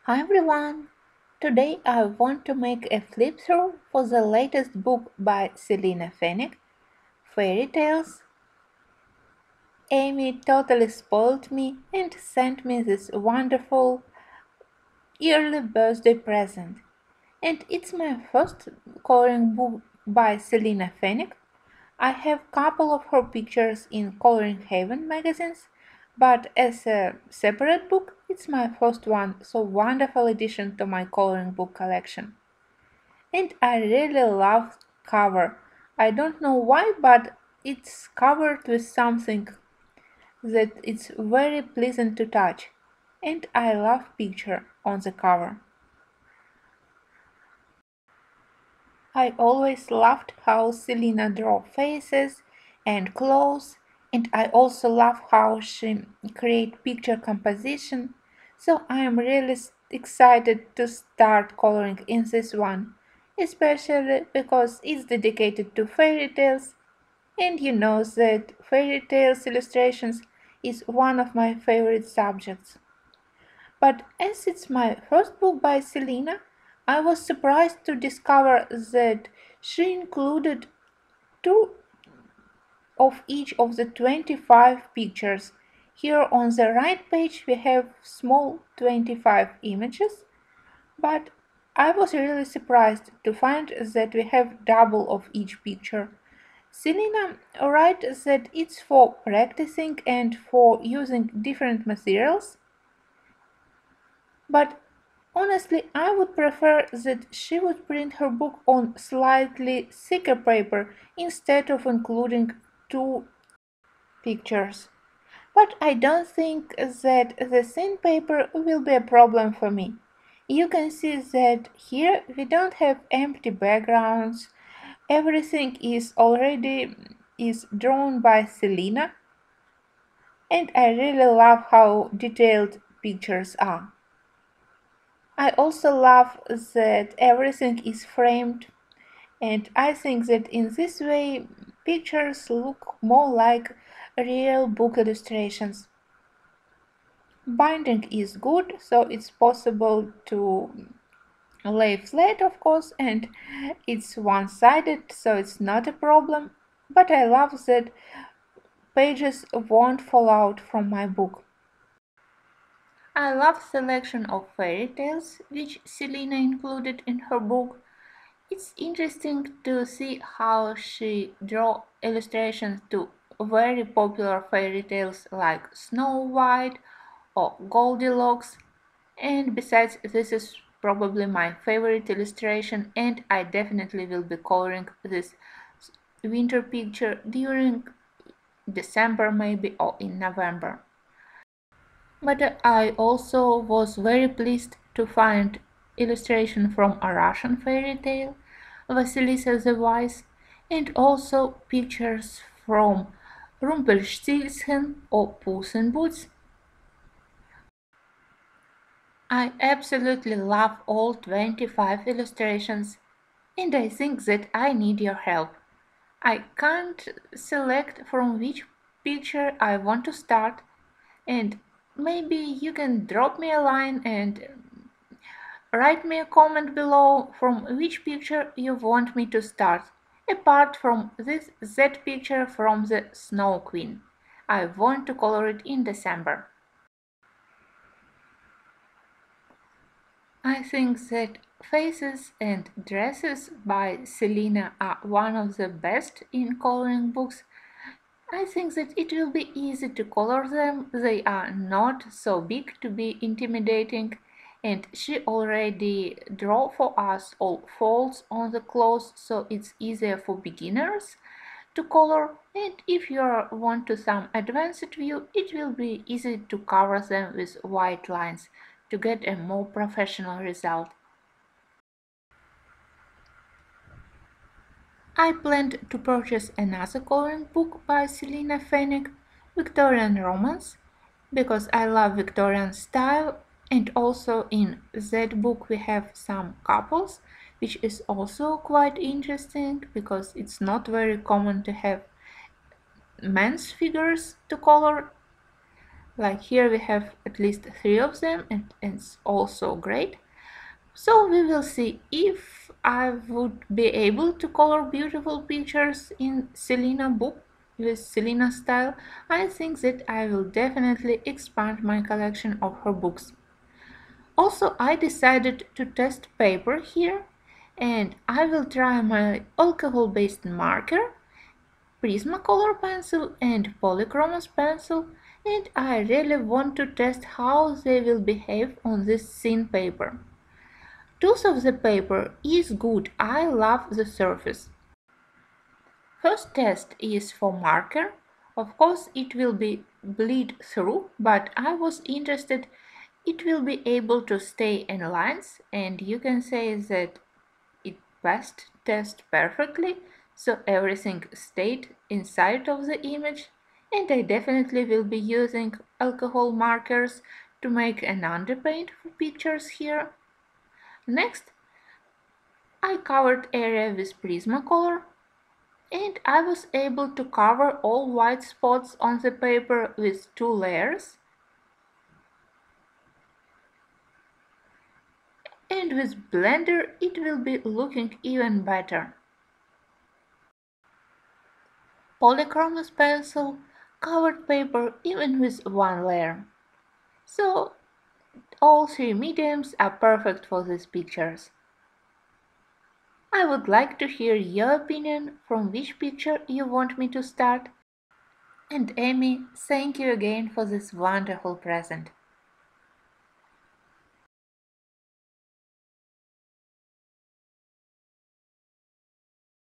Hi everyone! Today I want to make a flip through for the latest book by Selina Fenech, Fairy Tales. Amy totally spoiled me and sent me this wonderful yearly birthday present. And it's my first coloring book by Selina Fenech. I have couple of her pictures in Coloring Haven magazines, but as a separate book, it's my first one, so wonderful addition to my coloring book collection. And I really love cover. I don't know why, but it's covered with something that it's very pleasant to touch. And I love picture on the cover. I always loved how Selina draw faces and clothes, and I also love how she create picture composition. So I am really excited to start coloring in this one, especially because it's dedicated to fairy tales, and you know that fairy tales illustrations is one of my favorite subjects. But as it's my first book by Selina, I was surprised to discover that she included two of each of the 25 pictures. Here on the right page we have small 25 images, but I was really surprised to find that we have double of each picture. Selina writes that it's for practicing and for using different materials, but honestly, I would prefer that she would print her book on slightly thicker paper instead of including two pictures. But I don't think that the thin paper will be a problem for me. You can see that here we don't have empty backgrounds. Everything is drawn by Selina, and I really love how detailed pictures are. I also love that everything is framed, and I think that in this way pictures look more like real book illustrations. Binding is good, so it's possible to lay flat, of course, and it's one-sided, so it's not a problem. But I love that pages won't fall out from my book. I love selection of fairy tales which Selina included in her book. It's interesting to see how she drew illustrations to very popular fairy tales like Snow White or Goldilocks. And besides, this is probably my favorite illustration, and I definitely will be coloring this winter picture during December maybe or in November. But I also was very pleased to find illustration from a Russian fairy tale, Vasilisa the Wise, and also pictures from Rumpelstiltskin or Puss in Boots. I absolutely love all 25 illustrations, and I think that I need your help. I can't select from which picture I want to start, and maybe you can drop me a line and write me a comment below from which picture you want me to start, apart from this Z picture from the Snow Queen. I want to color it in December. I think that Faces and Dresses by Selina are one of the best in coloring books. I think that it will be easy to color them. They are not so big to be intimidating, and she already draw for us all folds on the clothes, so it's easier for beginners to color. And if you want to some advanced view, it will be easy to cover them with white lines to get a more professional result. I planned to purchase another coloring book by Selina Fenech, Victorian Romance, because I love Victorian style, and also in that book we have some couples, which is also quite interesting because it's not very common to have men's figures to color. Like here we have at least 3 of them, and it's also great. So we will see if I would be able to color beautiful pictures in Selina book with Selina style. I think that I will definitely expand my collection of her books. Also, I decided to test paper here, and I will try my alcohol-based marker, Prismacolor pencil and Polychromos pencil, and I really want to test how they will behave on this thin paper. Tooth of the paper is good, I love the surface. First test is for marker. Of course it will be bleed through, but I was interested it will be able to stay in lines, and you can say that it passed test perfectly, so everything stayed inside of the image, and I definitely will be using alcohol markers to make an underpaint for pictures here. Next, I covered area with Prismacolor, and I was able to cover all white spots on the paper with 2 layers. And with Blender it will be looking even better. Polychromos pencil covered paper even with 1 layer. So all 3 mediums are perfect for these pictures. I would like to hear your opinion from which picture you want me to start. And Amy, thank you again for this wonderful present.